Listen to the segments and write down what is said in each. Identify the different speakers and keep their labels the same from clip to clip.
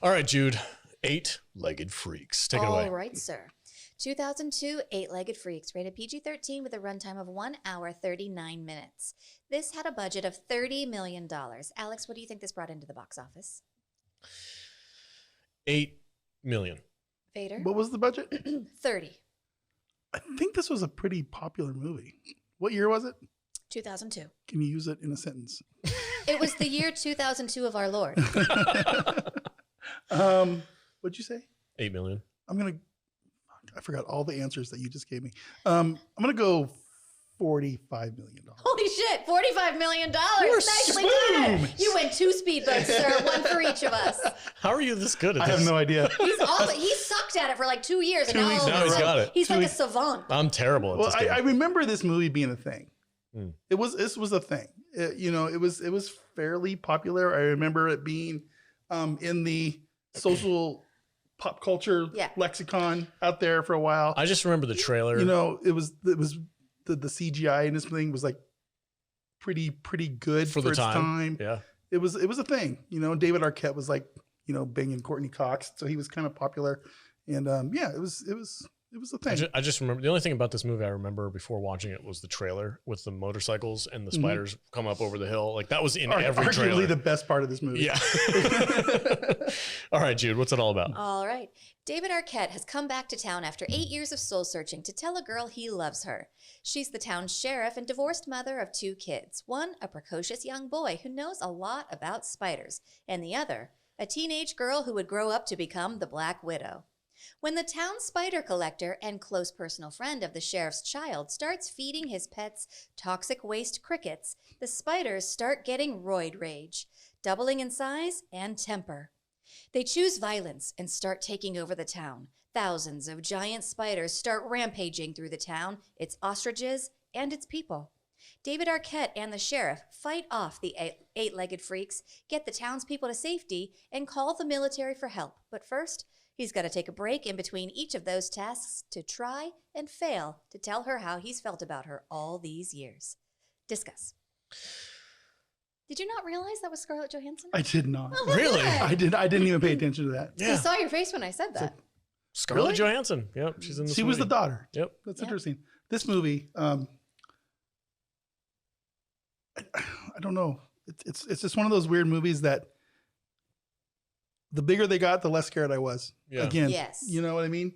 Speaker 1: All right, Jude. Eight-legged freaks. Take it away.
Speaker 2: All right, sir. 2002 Eight-Legged Freaks, rated PG-13 with a runtime of 1 hour, 39 minutes. This had a budget of $30 million. Alex, what do you think this brought into the box office?
Speaker 1: 8 million.
Speaker 2: Vader?
Speaker 3: What was the budget?
Speaker 2: 30.
Speaker 3: I think this was a pretty popular movie. What year was it?
Speaker 2: 2002.
Speaker 3: Can you use it in a sentence?
Speaker 2: It was the year 2002 of our Lord.
Speaker 3: What'd you say?
Speaker 1: 8 million.
Speaker 3: I forgot all the answers that you just gave me. I'm gonna go $45 million.
Speaker 2: Holy shit, $45 million. Nicely done. You went 2 speedboats, sir, 1 for each of us.
Speaker 1: How are you this good at
Speaker 3: I
Speaker 1: this?
Speaker 3: have no idea.
Speaker 2: He sucked at it for like 2 years. And now
Speaker 1: Now he's got it.
Speaker 2: He's like a savant.
Speaker 1: I'm terrible at
Speaker 3: Well,
Speaker 1: this game.
Speaker 3: I remember this movie being a thing. This was a thing. It was fairly popular. I remember it being in the social pop culture lexicon out there for a while.
Speaker 1: I just remember the trailer.
Speaker 3: It was the CGI in this thing was like pretty good for
Speaker 1: the
Speaker 3: its time.
Speaker 1: Yeah.
Speaker 3: It was a thing. David Arquette was like, banging Courtney Cox, so he was kind of popular. And it was a thing.
Speaker 1: I just remember the only thing about this movie I remember before watching it was the trailer with the motorcycles and the spiders come up over the hill. Like that was in every trailer.
Speaker 3: Arguably the best part of this movie.
Speaker 1: Yeah. All right, Jude, what's it all about?
Speaker 2: All right. David Arquette has come back to town after 8 years of soul searching to tell a girl he loves her. She's the town's sheriff and divorced mother of 2 kids. One, a precocious young boy who knows a lot about spiders, and the other, a teenage girl who would grow up to become the Black Widow. When the town spider collector and close personal friend of the sheriff's child starts feeding his pets toxic waste crickets, the spiders start getting roid rage, doubling in size and temper. They choose violence and start taking over the town. Thousands of giant spiders start rampaging through the town, its ostriches, and its people. David Arquette and the sheriff fight off the eight-legged freaks, get the townspeople to safety, and call the military for help. But first, he's got to take a break in between each of those tasks to try and fail to tell her how he's felt about her all these years. Discuss. Did you not realize that was Scarlett Johansson?
Speaker 3: I did not.
Speaker 2: Oh,
Speaker 1: Really?
Speaker 3: I didn't even pay attention to that.
Speaker 1: Yeah.
Speaker 2: I saw your face when I said that.
Speaker 1: Scarlett
Speaker 3: Really?
Speaker 1: Johansson. Yep, she's in this
Speaker 3: She was
Speaker 1: movie.
Speaker 3: the daughter.
Speaker 1: Yep.
Speaker 3: That's interesting. This movie, I don't know. It's just one of those weird movies that the bigger they got, the less scared I was.
Speaker 1: Yeah.
Speaker 3: Again,
Speaker 2: Yes.
Speaker 3: you know what I mean?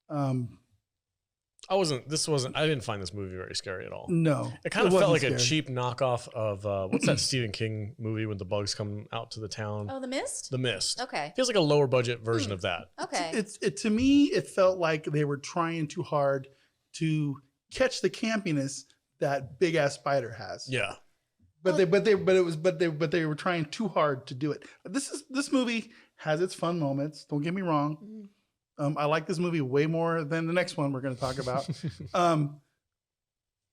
Speaker 1: I didn't find this movie very scary at all.
Speaker 3: No.
Speaker 1: It kind of felt like
Speaker 3: wasn't
Speaker 1: a
Speaker 3: scary.
Speaker 1: cheap knockoff of, what's that Stephen King movie when the bugs come out to the town?
Speaker 2: Oh, The Mist?
Speaker 1: The Mist.
Speaker 2: Okay.
Speaker 1: Feels like a lower budget version of that.
Speaker 2: Okay.
Speaker 3: To me, it felt like they were trying too hard to catch the campiness that big ass spider has.
Speaker 1: Yeah.
Speaker 3: But they were trying too hard to do it. This movie has its fun moments. Don't get me wrong. I like this movie way more than the next one we're going to talk about.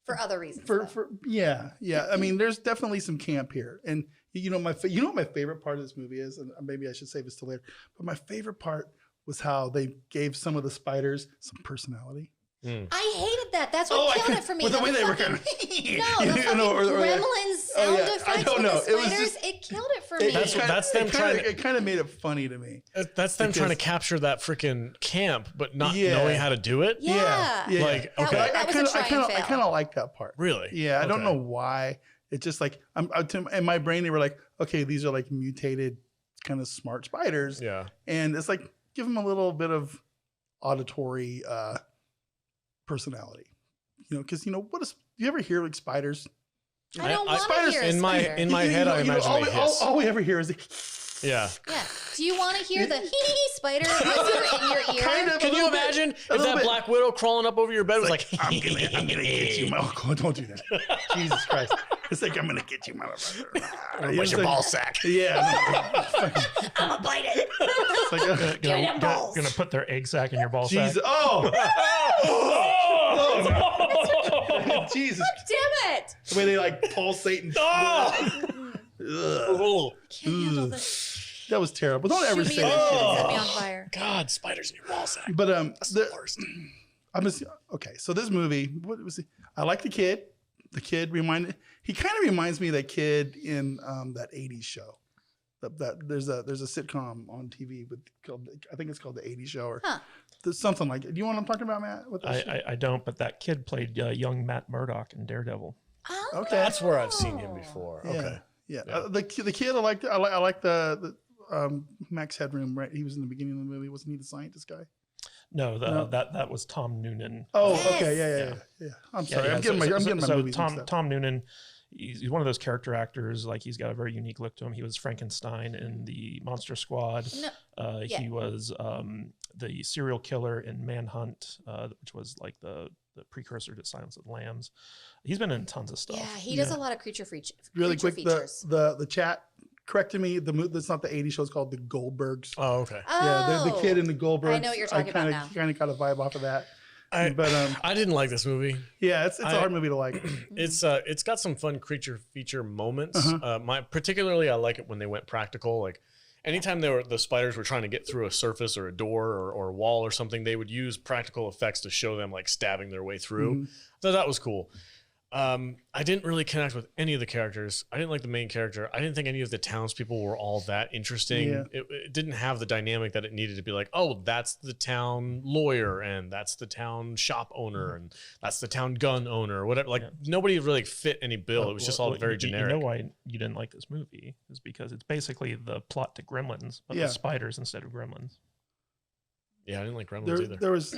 Speaker 2: For other reasons.
Speaker 3: Yeah. I mean, there's definitely some camp here, and you know what my favorite part of this movie is, and maybe I should save this till later. But my favorite part was how they gave some of the spiders some personality.
Speaker 2: I hated that. That's what killed it for me.
Speaker 3: With the way they were kind of
Speaker 2: gremlins sound effects
Speaker 3: I don't
Speaker 2: with
Speaker 3: know.
Speaker 2: the spiders. It killed it for me.
Speaker 3: It kind of made it funny to me.
Speaker 1: That's them trying to capture that freaking camp, but not knowing how to do it.
Speaker 2: Yeah.
Speaker 1: Like,
Speaker 2: That
Speaker 1: okay.
Speaker 2: was a try and fail.
Speaker 3: I kind of like that part.
Speaker 1: Really?
Speaker 3: Yeah. I don't
Speaker 1: Okay.
Speaker 3: know why. It's just like in my brain they were like, okay, these are like mutated kind of smart spiders.
Speaker 1: Yeah.
Speaker 3: And it's like give them a little bit of auditory personality, because what is, you ever hear like spiders?
Speaker 2: I don't want to hear a
Speaker 1: in
Speaker 2: spider.
Speaker 1: my head. I imagine they hiss.
Speaker 3: All we ever hear is
Speaker 1: Yeah.
Speaker 2: Yeah. Do you want to hear the hee spider whisper in your ear?
Speaker 3: Kind of.
Speaker 1: Can you imagine if that Black Widow crawling up over your bed was like,
Speaker 3: I'm gonna get you, oh, don't do that. Jesus Christ. It's like, I'm gonna get you, motherfucker.
Speaker 1: what's your ball sack?
Speaker 3: Yeah.
Speaker 2: I'm going to bite it.
Speaker 3: It's like,
Speaker 2: Give me them balls.
Speaker 4: Gonna put their egg sack in your ball sack.
Speaker 3: Jesus. Oh. Jesus.
Speaker 2: Damn it.
Speaker 3: The way they like pulsate and
Speaker 1: Oh,
Speaker 2: Can't handle this.
Speaker 3: that was terrible. Don't ever
Speaker 2: Shoot me
Speaker 3: say
Speaker 2: in the
Speaker 3: that.
Speaker 2: head and set me on fire.
Speaker 1: God, spiders in your ball sack.
Speaker 3: But
Speaker 1: That's the worst.
Speaker 3: okay. So this movie, what was he? I like the kid. The kid he kind of reminds me of that kid in that '80s show, There's a sitcom on TV called, I think it's called The 80s Show or something like it. Do you know what I'm talking about, Matt?
Speaker 4: I don't, but that kid played young Matt Murdock in Daredevil.
Speaker 2: Oh.
Speaker 3: Okay,
Speaker 1: that's where I've seen him before.
Speaker 3: Yeah.
Speaker 1: Okay,
Speaker 3: yeah. The kid I like the Max Headroom. Right, he was in the beginning of the movie. Wasn't he the scientist guy?
Speaker 4: No, that was Tom Noonan.
Speaker 3: Oh,
Speaker 2: Yes.
Speaker 3: okay, yeah. I'm sorry, I'm getting my movies mixed up.
Speaker 4: Tom Noonan. He's one of those character actors. Like he's got a very unique look to him. He was Frankenstein in the Monster Squad.
Speaker 2: No.
Speaker 4: He was the serial killer in Manhunt, which was like the precursor to Silence of the Lambs. He's been in tons of stuff.
Speaker 2: Yeah, he does a lot of creature features.
Speaker 3: Really quick, the chat corrected me. That's not the 80s show. It's called the Goldbergs.
Speaker 1: Oh, okay.
Speaker 3: Yeah, the kid in the Goldbergs.
Speaker 2: I know what you're talking about now.
Speaker 3: Kind of got a vibe off of that.
Speaker 1: I didn't like this movie.
Speaker 3: Yeah, it's a hard movie to like.
Speaker 1: It's got some fun creature feature moments. Particularly I like it when they went practical. Like anytime the spiders were trying to get through a surface or a door or a wall or something, they would use practical effects to show them like stabbing their way through. So that was cool. I didn't really connect with any of the characters. I didn't like the main character. I didn't think any of the townspeople were all that interesting. Yeah. It didn't have the dynamic that it needed to be like, oh, that's the town lawyer and that's the town shop owner and that's the town gun owner or whatever. Like nobody really fit any bill. It was just all very generic.
Speaker 4: You know why you didn't like this movie is because it's basically the plot to Gremlins, but with spiders instead of gremlins.
Speaker 1: Yeah, I didn't like Gremlins either.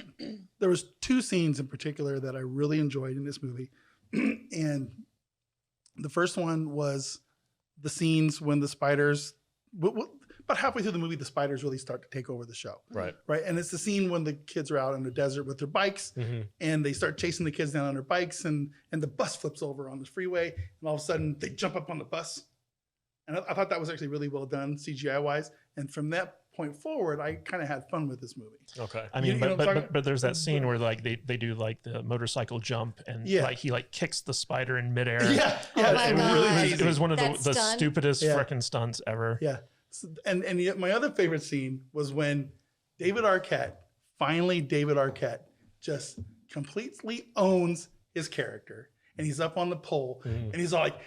Speaker 3: There was two scenes in particular that I really enjoyed in this movie. And the first one was the scenes when the spiders, about halfway through the movie, the spiders really start to take over the show.
Speaker 1: Right.
Speaker 3: And it's the scene when the kids are out in the desert with their bikes and they start chasing the kids down on their bikes and the bus flips over on the freeway and all of a sudden they jump up on the bus. And I thought that was actually really well done CGI wise. And from that point forward, I kind of had fun with this movie.
Speaker 1: Okay.
Speaker 4: I mean, but there's that scene where like they do like the motorcycle jump and like he like kicks the spider in midair.
Speaker 3: Yeah.
Speaker 4: It was one of the stupidest freaking stunts ever.
Speaker 3: Yeah. And yet my other favorite scene was when David Arquette just completely owns his character and he's up on the pole and he's all like,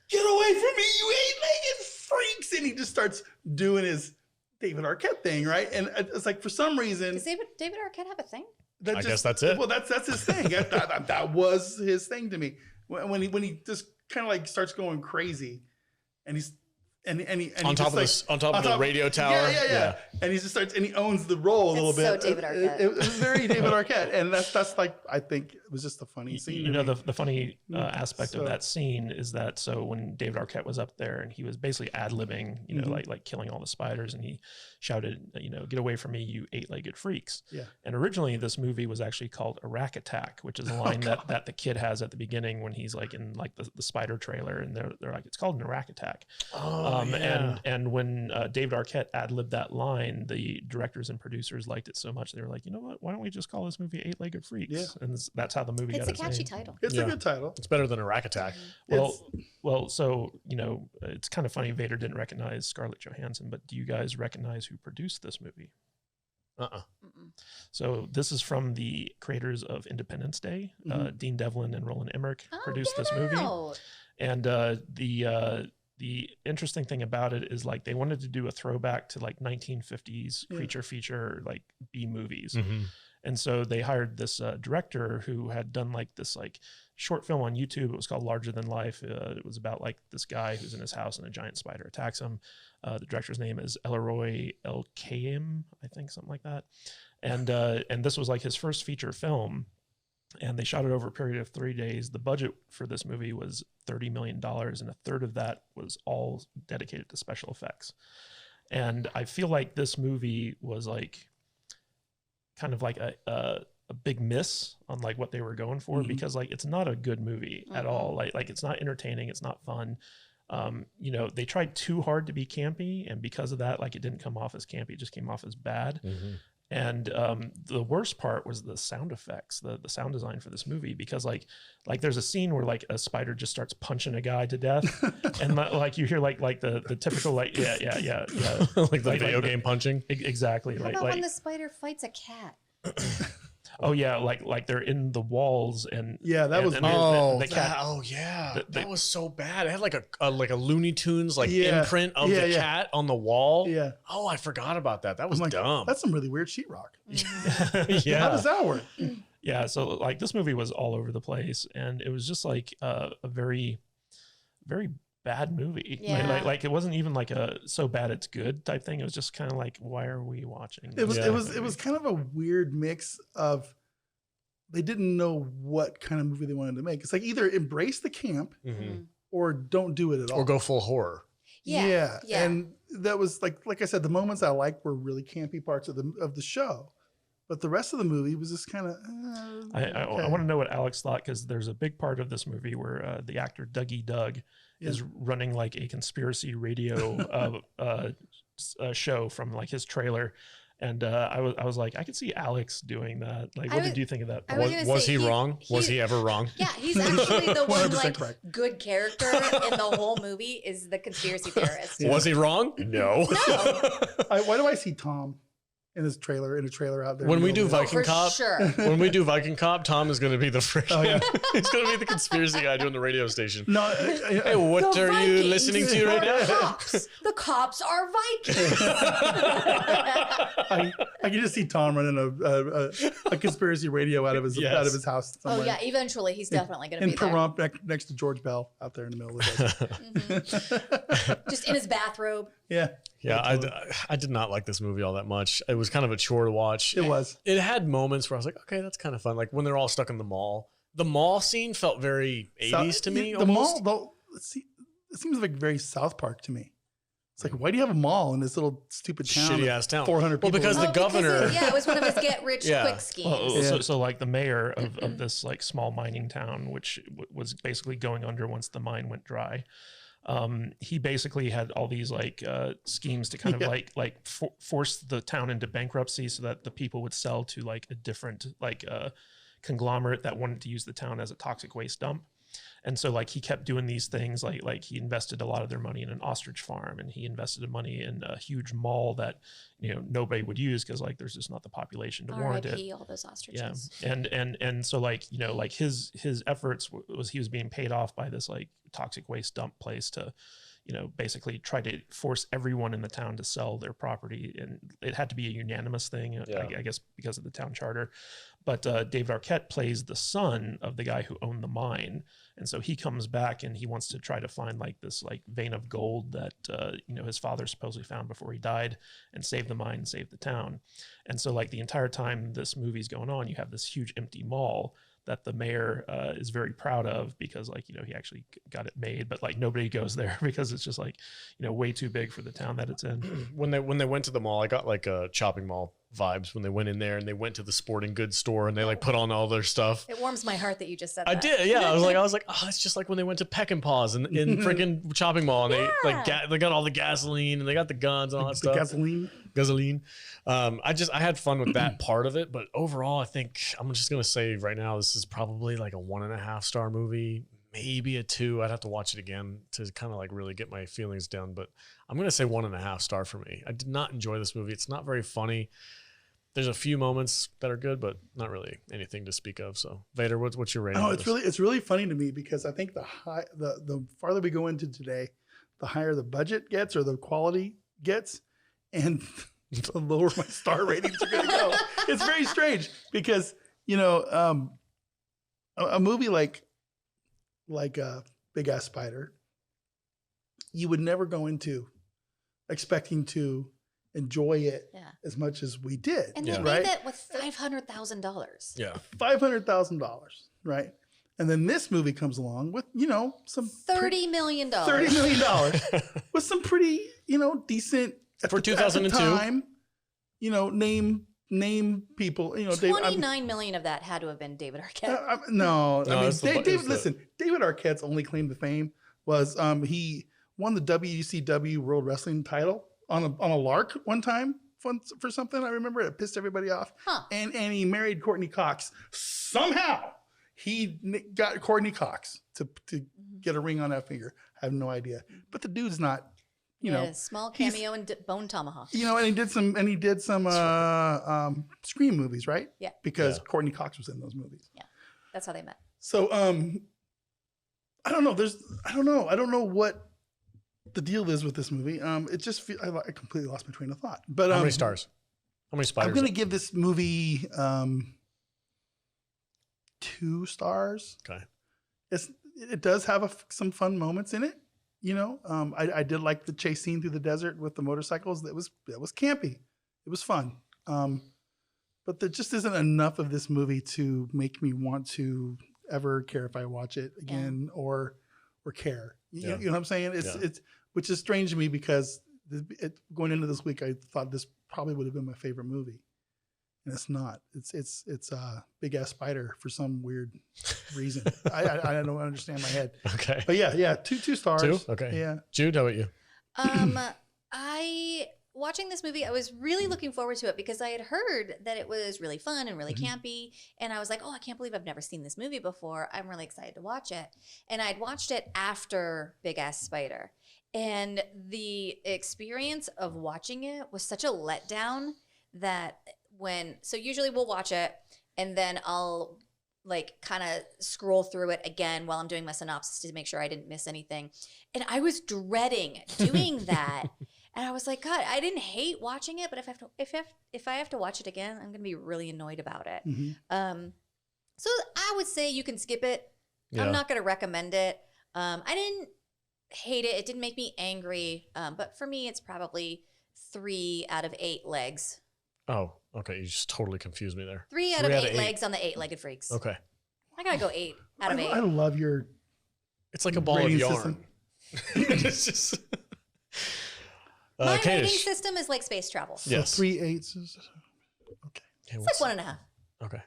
Speaker 3: get away from me, you eight-legged freaks. And he just starts doing his David Arquette thing, right? And it's like for some reason,
Speaker 2: does David Arquette have a thing?
Speaker 1: I guess that's it.
Speaker 3: Well, that's his thing. that was his thing to me. When he just kind of like starts going crazy, and he's
Speaker 1: on top of the radio tower.
Speaker 3: Yeah. And he just starts and he owns the role a little bit.
Speaker 2: So David Arquette.
Speaker 3: It was very David Arquette, and that's like I think it was just a funny scene.
Speaker 4: You know, the funny aspect of that scene is that so when David Arquette was up there and he was basically ad-libbing, you know, like killing all the spiders, and he shouted, you know, get away from me, you eight-legged freaks.
Speaker 3: Yeah.
Speaker 4: And originally this movie was actually called Iraq Attack, which is a line that the kid has at the beginning when he's like in like the spider trailer, and they're like, it's called an Iraq Attack. And when David Arquette ad-libbed that line, the directors and producers liked it so much they were like, you know what? Why don't we just call this movie Eight-Legged Freaks?
Speaker 3: Yeah.
Speaker 4: And that's how the movie got its name.
Speaker 2: It's a catchy title.
Speaker 3: It's a good title.
Speaker 1: It's better than a Rack Attack.
Speaker 4: Well, so you know, it's kind of funny. Vader didn't recognize Scarlett Johansson, but do you guys recognize who produced this movie? So this is from the creators of Independence Day. Dean Devlin and Roland Emmerich produced this movie, and the interesting thing about it is like they wanted to do a throwback to like 1950s creature feature like B movies. And so they hired this director who had done like this like short film on YouTube. It was called Larger Than Life. It was about like this guy who's in his house and a giant spider attacks him. The director's name is Elroy Elkayem, I think, something like that. And this was like his first feature film. And they shot it over a period of 3 days. The budget for this movie was $30 million, and a third of that was all dedicated to special effects. And I feel like this movie was like kind of like a big miss on like what they were going for, because like it's not a good movie at all. Like it's not entertaining. It's not fun. You know, they tried too hard to be campy, and because of that, like it didn't come off as campy. It just came off as bad. And the worst part was the sound effects, the sound design for this movie, because like there's a scene where like a spider just starts punching a guy to death, and like you hear like the typical like like
Speaker 1: the video game punching.
Speaker 4: Exactly.
Speaker 2: How about when the spider fights a cat?
Speaker 4: Oh yeah, like they're in the walls and
Speaker 3: that was
Speaker 1: the cat. That was so bad. It had like a Looney Tunes imprint of the cat on the wall.
Speaker 3: Yeah.
Speaker 1: Oh, I forgot about that. That was dumb.
Speaker 3: That's some really weird sheetrock.
Speaker 1: Yeah.
Speaker 3: How does that work?
Speaker 4: Yeah. So like this movie was all over the place, and it was just like a very, very bad movie.
Speaker 2: Yeah.
Speaker 4: Like it wasn't even like a so bad it's good type thing. It was just kind of like, why are we watching this?
Speaker 3: It was kind of a weird mix of, they didn't know what kind of movie they wanted to make. It's like either embrace the camp or don't do it at all,
Speaker 1: or go full horror.
Speaker 3: Yeah. And that was like I said, the moments I liked were really campy parts of the show, but the rest of the movie was just kind of.
Speaker 4: I want to know what Alex thought, because there's a big part of this movie where the actor Dougie Doug is running like a conspiracy radio show from like his trailer. And I was like, I could see Alex doing that. Like, what did you think of that?
Speaker 1: Was he wrong? Was he ever wrong?
Speaker 2: Yeah, he's actually the one like
Speaker 3: correct.
Speaker 2: good character in the whole movie is the conspiracy theorist.
Speaker 1: Yeah. Was he wrong? No.
Speaker 3: Why do I see Tom in a trailer out there?
Speaker 1: When we do Viking Cop, when we do Viking Cop, Tom is going to be the first. Oh yeah, he's going to be the conspiracy guy doing the radio station.
Speaker 3: No,
Speaker 1: hey, what are you listening to right now?
Speaker 2: The cops are Vikings.
Speaker 3: I can just see Tom running a conspiracy radio out of his house somewhere.
Speaker 2: Oh yeah, eventually he's definitely going to be
Speaker 3: in Pahrump next to George Bell out there in the middle of the desert.
Speaker 2: Just in his bathrobe.
Speaker 3: Yeah.
Speaker 1: Yeah, I did not like this movie all that much. It was kind of a chore to watch.
Speaker 3: It was.
Speaker 1: It had moments where I was like, okay, that's kind of fun. Like when they're all stuck in the mall. The mall scene felt very 80s to me.
Speaker 3: The mall, though, it seems like very South Park to me. It's like, why do you have a mall in this little stupid town?
Speaker 1: Shitty ass town.
Speaker 3: 400 people.
Speaker 1: Well, because the governor.
Speaker 2: It was one of his get rich quick schemes.
Speaker 4: So like the mayor of this like small mining town, which was basically going under once the mine went dry. He basically had all these like schemes to kind of force the town into bankruptcy so that the people would sell to like a different conglomerate that wanted to use the town as a toxic waste dump. And so like he kept doing these things like he invested a lot of their money in an ostrich farm, and he invested money in a huge mall that nobody would use because like there's just not the population to warrant it.
Speaker 2: All those ostriches.
Speaker 4: Yeah, and so like like his efforts was he was being paid off by this like toxic waste dump place to basically try to force everyone in the town to sell their property, and it had to be a unanimous thing, I guess, because of the town charter. But David Arquette plays the son of the guy who owned the mine, and so he comes back and he wants to try to find like this like vein of gold that his father supposedly found before he died, and save the mine, save the town. And so like the entire time this movie's going on, you have this huge empty mall that the mayor is very proud of because like he actually got it made, but like nobody goes there because it's just like way too big for the town that it's in.
Speaker 1: When they went to the mall, I got like a shopping mall vibes when they went in there and they went to the sporting goods store and they like put on all their stuff.
Speaker 2: It warms my heart that you just said that.
Speaker 1: I did, yeah. I was like, oh, it's just like when they went to Peck and Paws in freaking shopping mall, and they got all the gasoline and they got the guns and all that stuff. Gasoline. I had fun with that part of it, but overall, I think I'm just gonna say right now this is probably like a 1.5 star movie, maybe a 2. I'd have to watch it again to kind of like really get my feelings down, but I'm gonna say 1.5 star for me. I did not enjoy this movie. It's not very funny. There's a few moments that are good, but not really anything to speak of. So, Vader, what's your rating?
Speaker 3: Oh, it's really funny to me because I think the farther we go into today, the higher the budget gets or the quality gets, and the lower my star ratings are going to go. It's very strange because a movie like Big Ass Spider, you would never go into expecting to enjoy it as much as we did.
Speaker 2: And they made that with $500,000.
Speaker 1: Yeah.
Speaker 3: $500,000, right? And then this movie comes along with, some
Speaker 2: $30 million.
Speaker 3: $30 million with some pretty, decent
Speaker 1: for 2002
Speaker 3: time, name people,
Speaker 2: $29 million of that had to have been David Arquette.
Speaker 3: No, I mean, listen, David Arquette's only claim to fame was he won the WCW World Wrestling title on a lark one time for something. I remember it pissed everybody off.
Speaker 2: Huh.
Speaker 3: And he married Courtney Cox. Somehow he got Courtney Cox to get a ring on that finger. I have no idea. But the dude's not you know,
Speaker 2: small cameo in Bone Tomahawk.
Speaker 3: You know, and he did some Scream movies, right?
Speaker 2: Yeah.
Speaker 3: Because Courtney Cox was in those movies.
Speaker 2: Yeah. That's how they met.
Speaker 3: So I don't know. I don't know what the deal is with this movie. It just I completely lost my train of thought. But
Speaker 1: how many stars? How many spiders?
Speaker 3: I'm going to give this movie 2 stars.
Speaker 1: Okay.
Speaker 3: It does have some fun moments in it. You know, I did like the chase scene through the desert with the motorcycles. That was campy. It was fun. But there just isn't enough of this movie to make me want to ever care if I watch it again or care. You know what I'm saying? It's which is strange to me because going into this week, I thought this probably would have been my favorite movie. And it's not. It's a big ass spider for some weird reason. I don't understand my head.
Speaker 1: Okay.
Speaker 3: But yeah, two stars.
Speaker 1: 2? Okay.
Speaker 3: Yeah.
Speaker 1: Jude, how about you?
Speaker 2: Watching this movie, I was really looking forward to it because I had heard that it was really fun and really campy. And I was like, oh, I can't believe I've never seen this movie before. I'm really excited to watch it. And I'd watched it after Big Ass Spider. And the experience of watching it was such a letdown that so usually we'll watch it and then I'll like kind of scroll through it again while I'm doing my synopsis to make sure I didn't miss anything. And I was dreading doing that. And I was like, God, I didn't hate watching it, but if I have to watch it again, I'm going to be really annoyed about it. So I would say you can skip it. Yeah. I'm not going to recommend it. I didn't hate it. It didn't make me angry. But for me, it's probably 3 out of 8 legs.
Speaker 1: Oh, okay. You just totally confused me there.
Speaker 2: 3 out of 8 legs on the 8-legged freaks.
Speaker 1: Okay.
Speaker 2: I gotta go 8 out of 8.
Speaker 3: I love your.
Speaker 1: It's like a ball of yarn. It's just.
Speaker 2: My rating system is like space travel.
Speaker 3: So
Speaker 1: yes.
Speaker 3: 3 8s. Okay.
Speaker 2: It's like 1.5.
Speaker 1: Okay.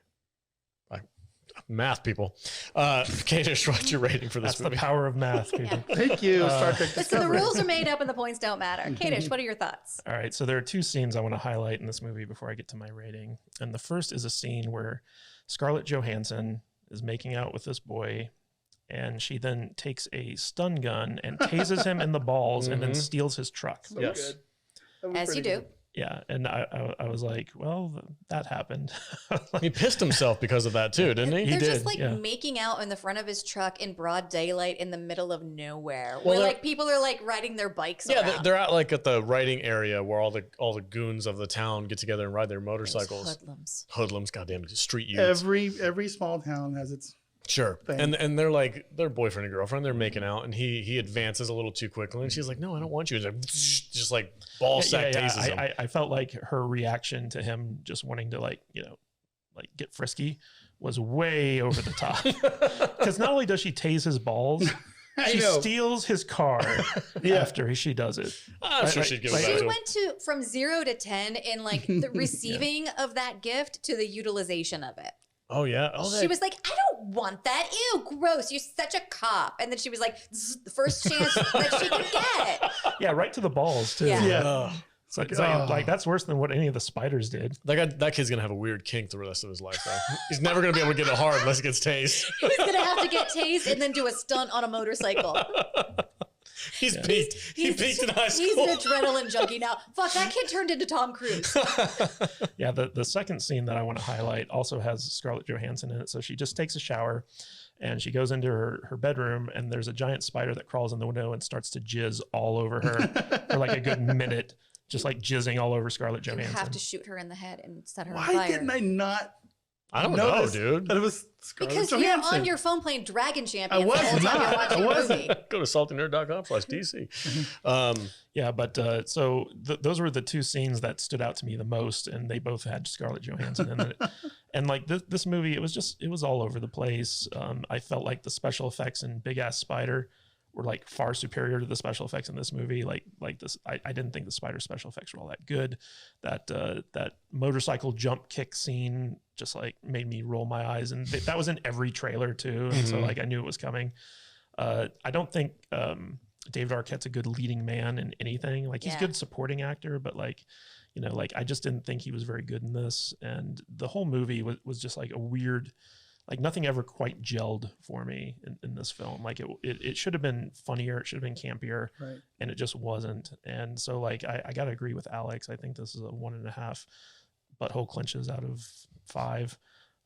Speaker 1: Math people. Kadish, what's your rating for this
Speaker 4: That's
Speaker 1: movie?
Speaker 4: the power of math, people.
Speaker 3: Thank you, Star Trek Discovery.
Speaker 2: Listen, the rules are made up and the points don't matter. Kadish, what are your thoughts?
Speaker 4: All right, so there are 2 scenes I want to highlight in this movie before I get to my rating. And the first is a scene where Scarlett Johansson is making out with this boy, and she then takes a stun gun and tases him in the balls and then steals his truck.
Speaker 3: So good.
Speaker 2: As you do.
Speaker 3: Good.
Speaker 4: Yeah, and I was like, well, that happened.
Speaker 1: He pissed himself because of that too, didn't he?
Speaker 2: They're just like making out in the front of his truck in broad daylight in the middle of nowhere, where like people are like riding their bikes.
Speaker 1: Yeah, they're out like at the riding area where all the goons of the town get together and ride their motorcycles. Hoodlums, goddamn street youths.
Speaker 3: Every small town has its.
Speaker 1: Sure. Thing. And they're like, their boyfriend and girlfriend, they're making out, and he advances a little too quickly, and she's like, no, I don't want you. He's like, just like ball sack tases him.
Speaker 4: I felt like her reaction to him just wanting to like get frisky was way over the top. Because not only does she tase his balls, she steals his car after she does it.
Speaker 1: I'm sure she'd give it back to him.
Speaker 2: She went from 0 to 10 in like the receiving of that gift to the utilization of it.
Speaker 1: Oh, yeah.
Speaker 2: She was like, I don't want that. Ew, gross. You're such a cop. And then she was like, the first chance that she could get.
Speaker 4: Yeah, right to the balls, too.
Speaker 2: Yeah.
Speaker 4: It's like that's worse than what any of the spiders did.
Speaker 1: That kid's going to have a weird kink the rest of his life, though. He's never going to be able to get it hard unless he gets tased.
Speaker 2: He's going to have to get tased and then do a stunt on a motorcycle.
Speaker 1: He's peaked. He peaked in high school.
Speaker 2: He's an adrenaline junkie now. Fuck, that kid turned into Tom Cruise.
Speaker 4: Yeah, the second scene that I want to highlight also has Scarlett Johansson in it. So she just takes a shower and she goes into her bedroom, and there's a giant spider that crawls in the window and starts to jizz all over her for like a good minute, just like jizzing all over Scarlett Johansson.
Speaker 2: You have to shoot her in the head and set her
Speaker 3: on
Speaker 2: fire.
Speaker 3: Why didn't I not?
Speaker 1: I don't know, dude.
Speaker 3: That it was Scarlett
Speaker 2: because
Speaker 3: Johansson.
Speaker 2: You're on your phone playing Dragon Champions.
Speaker 3: I was not.
Speaker 2: I wasn't.
Speaker 1: Go to saltynerd.com/DC.
Speaker 4: Yeah, but so those were the 2 scenes that stood out to me the most, and they both had Scarlett Johansson in it. And like this movie, it was all over the place. I felt like the special effects in Big Ass Spider were like far superior to the special effects in this movie. Like this, I didn't think the spider special effects were all that good. That motorcycle jump kick scene just like made me roll my eyes, and that was in every trailer too. And so like I knew it was coming. I don't think David Arquette's a good leading man in anything. Like he's a good supporting actor, but like I just didn't think he was very good in this. And the whole movie was just like a weird like nothing ever quite gelled for me in this film. Like it should have been funnier, it should have been campier,
Speaker 3: right.
Speaker 4: And it just wasn't. And so like I gotta agree with Alex. I think this is a 1.5 butthole clenches out of 5.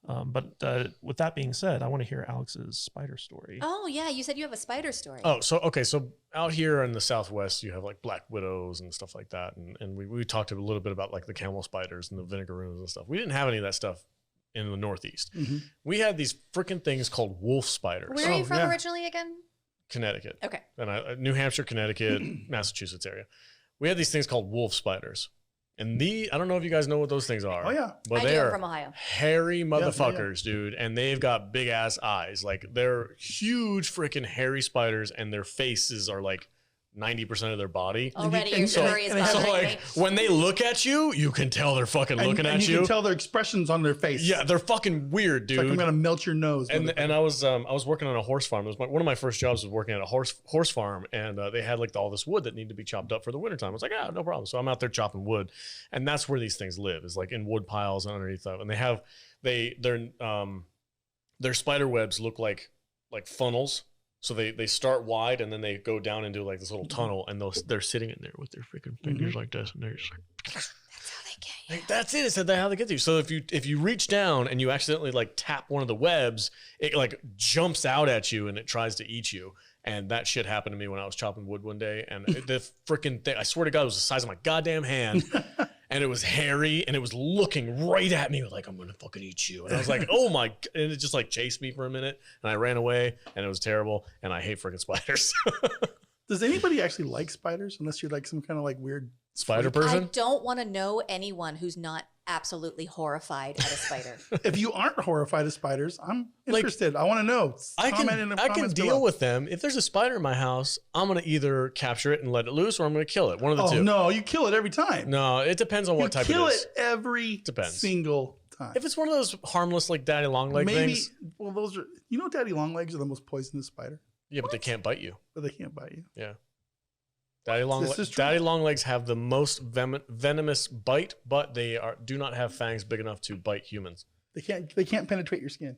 Speaker 4: But with that being said, I want to hear Alex's spider story.
Speaker 2: Oh yeah, you said you have a spider story.
Speaker 1: Oh, so okay, so out here in the Southwest, you have like black widows and stuff like that, and we talked a little bit about like the camel spiders and the vinegaroons and stuff. We didn't have any of that stuff in the Northeast.
Speaker 3: Mm-hmm.
Speaker 1: We had these freaking things called wolf spiders.
Speaker 2: Where are you from originally again?
Speaker 1: Connecticut.
Speaker 2: Okay.
Speaker 1: And New Hampshire, Connecticut, Massachusetts area. We had these things called wolf spiders. And I don't know if you guys know what those things are.
Speaker 3: Oh, yeah.
Speaker 1: But
Speaker 2: I
Speaker 1: they are
Speaker 2: from Ohio.
Speaker 1: hairy motherfuckers, dude. And they've got big ass eyes. Like they're huge freaking hairy spiders, and their faces are like 90% of their body.
Speaker 2: Already your story is bothering
Speaker 1: so like
Speaker 2: me.
Speaker 1: when they look at you, you can tell they're fucking looking at you.
Speaker 3: You can tell their expressions on their face.
Speaker 1: Yeah, they're fucking weird, dude.
Speaker 3: It's like I'm gonna melt your nose.
Speaker 1: And I was working on a horse farm. It was one of my first jobs was working at a horse farm, and they had like all this wood that needed to be chopped up for the wintertime. I was like, no problem. So I'm out there chopping wood, and that's where these things live, is like in wood piles and underneath them. And their spider webs look like funnels. So they start wide and then they go down into like this little tunnel, and they're sitting in there with their freaking fingers like this, and they're just like,
Speaker 2: that's how they get you.
Speaker 1: Like, that's it. It said how they get to you. So if you reach down and you accidentally like tap one of the webs, it like jumps out at you and it tries to eat you. And that shit happened to me when I was chopping wood one day, and the freaking thing, I swear to God, it was the size of my goddamn hand. And it was hairy, and it was looking right at me like, I'm going to fucking eat you. And I was like, oh my, and it just like chased me for a minute, and I ran away, and it was terrible, and I hate freaking spiders.
Speaker 3: Does anybody actually like spiders, unless you're like some kind of like weird
Speaker 1: spider person?
Speaker 2: I don't want to know anyone who's not absolutely horrified at a spider.
Speaker 3: If you aren't horrified of spiders, I'm interested. I want to know.
Speaker 1: I can deal with them. If there's a spider in my house, I'm going to either capture it and let it loose, or I'm going to kill it. One of the two.
Speaker 3: No, you kill it every time.
Speaker 1: No, it depends on what type it is.
Speaker 3: Kill it every single time.
Speaker 1: If it's one of those harmless like daddy long leg things.
Speaker 3: Well, those are, daddy long legs are the most poisonous spider.
Speaker 1: Yeah, but they can't bite you.
Speaker 3: But they can't bite you.
Speaker 1: Yeah. Daddy long legs have the most venomous bite, but they do not have fangs big enough to bite humans.
Speaker 3: They can't penetrate your skin,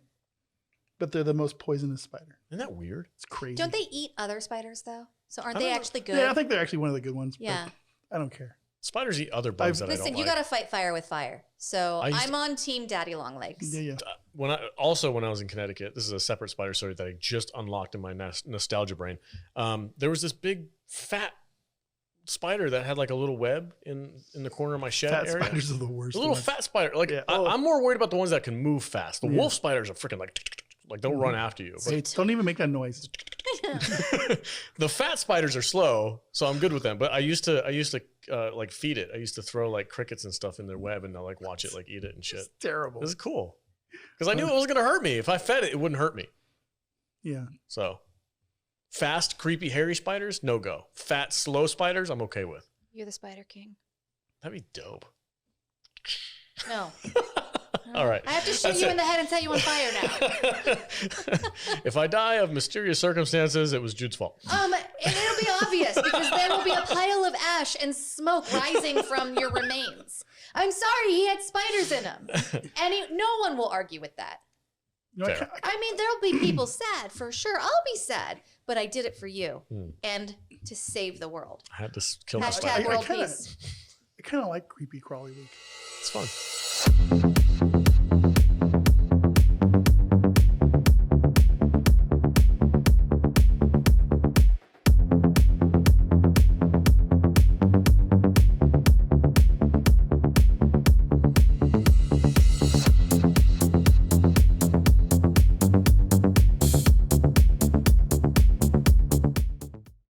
Speaker 3: but they're the most poisonous spider.
Speaker 1: Isn't that weird?
Speaker 3: It's crazy.
Speaker 2: Don't they eat other spiders though? So aren't they actually good?
Speaker 3: Yeah, I think they're actually one of the good ones.
Speaker 2: Yeah.
Speaker 3: I don't care.
Speaker 1: Spiders eat other bugs that I don't like.
Speaker 2: Listen, you got to fight fire with fire. So I'm on team daddy long legs.
Speaker 3: Yeah.
Speaker 1: When I was in Connecticut, this is a separate spider story that I just unlocked in my nostalgia brain. There was this big fat spider that had like a little web in the corner of my shed area.
Speaker 3: Spiders are the worst.
Speaker 1: A little fat spider. Like I'm more worried about the ones that can move fast. The wolf spiders are freaking like they'll run after you.
Speaker 3: Hey, don't even make that noise.
Speaker 1: The fat spiders are slow, so I'm good with them. But I used to like feed it. I used to throw like crickets and stuff in their web, and they'll like watch it like eat it and shit.
Speaker 3: It's terrible.
Speaker 1: This is cool because I knew it wasn't gonna hurt me. If I fed it, it wouldn't hurt me.
Speaker 3: Yeah.
Speaker 1: So fast, creepy, hairy spiders, no go. Fat, slow spiders, I'm okay with.
Speaker 2: You're the spider king.
Speaker 1: That'd be dope.
Speaker 2: No.
Speaker 1: All right.
Speaker 2: I have to shoot you in the head and set you on fire now.
Speaker 1: If I die of mysterious circumstances, it was Jude's fault.
Speaker 2: And it'll be obvious because there will be a pile of ash and smoke rising from your remains. I'm sorry, he had spiders in him. And no one will argue with that. I mean, there'll be people sad for sure. I'll be sad, but I did it for you and to save the world.
Speaker 1: I had to kill my
Speaker 2: #
Speaker 1: spider.
Speaker 2: world peace.
Speaker 3: I kind of like creepy crawly Luke.
Speaker 1: It's fun.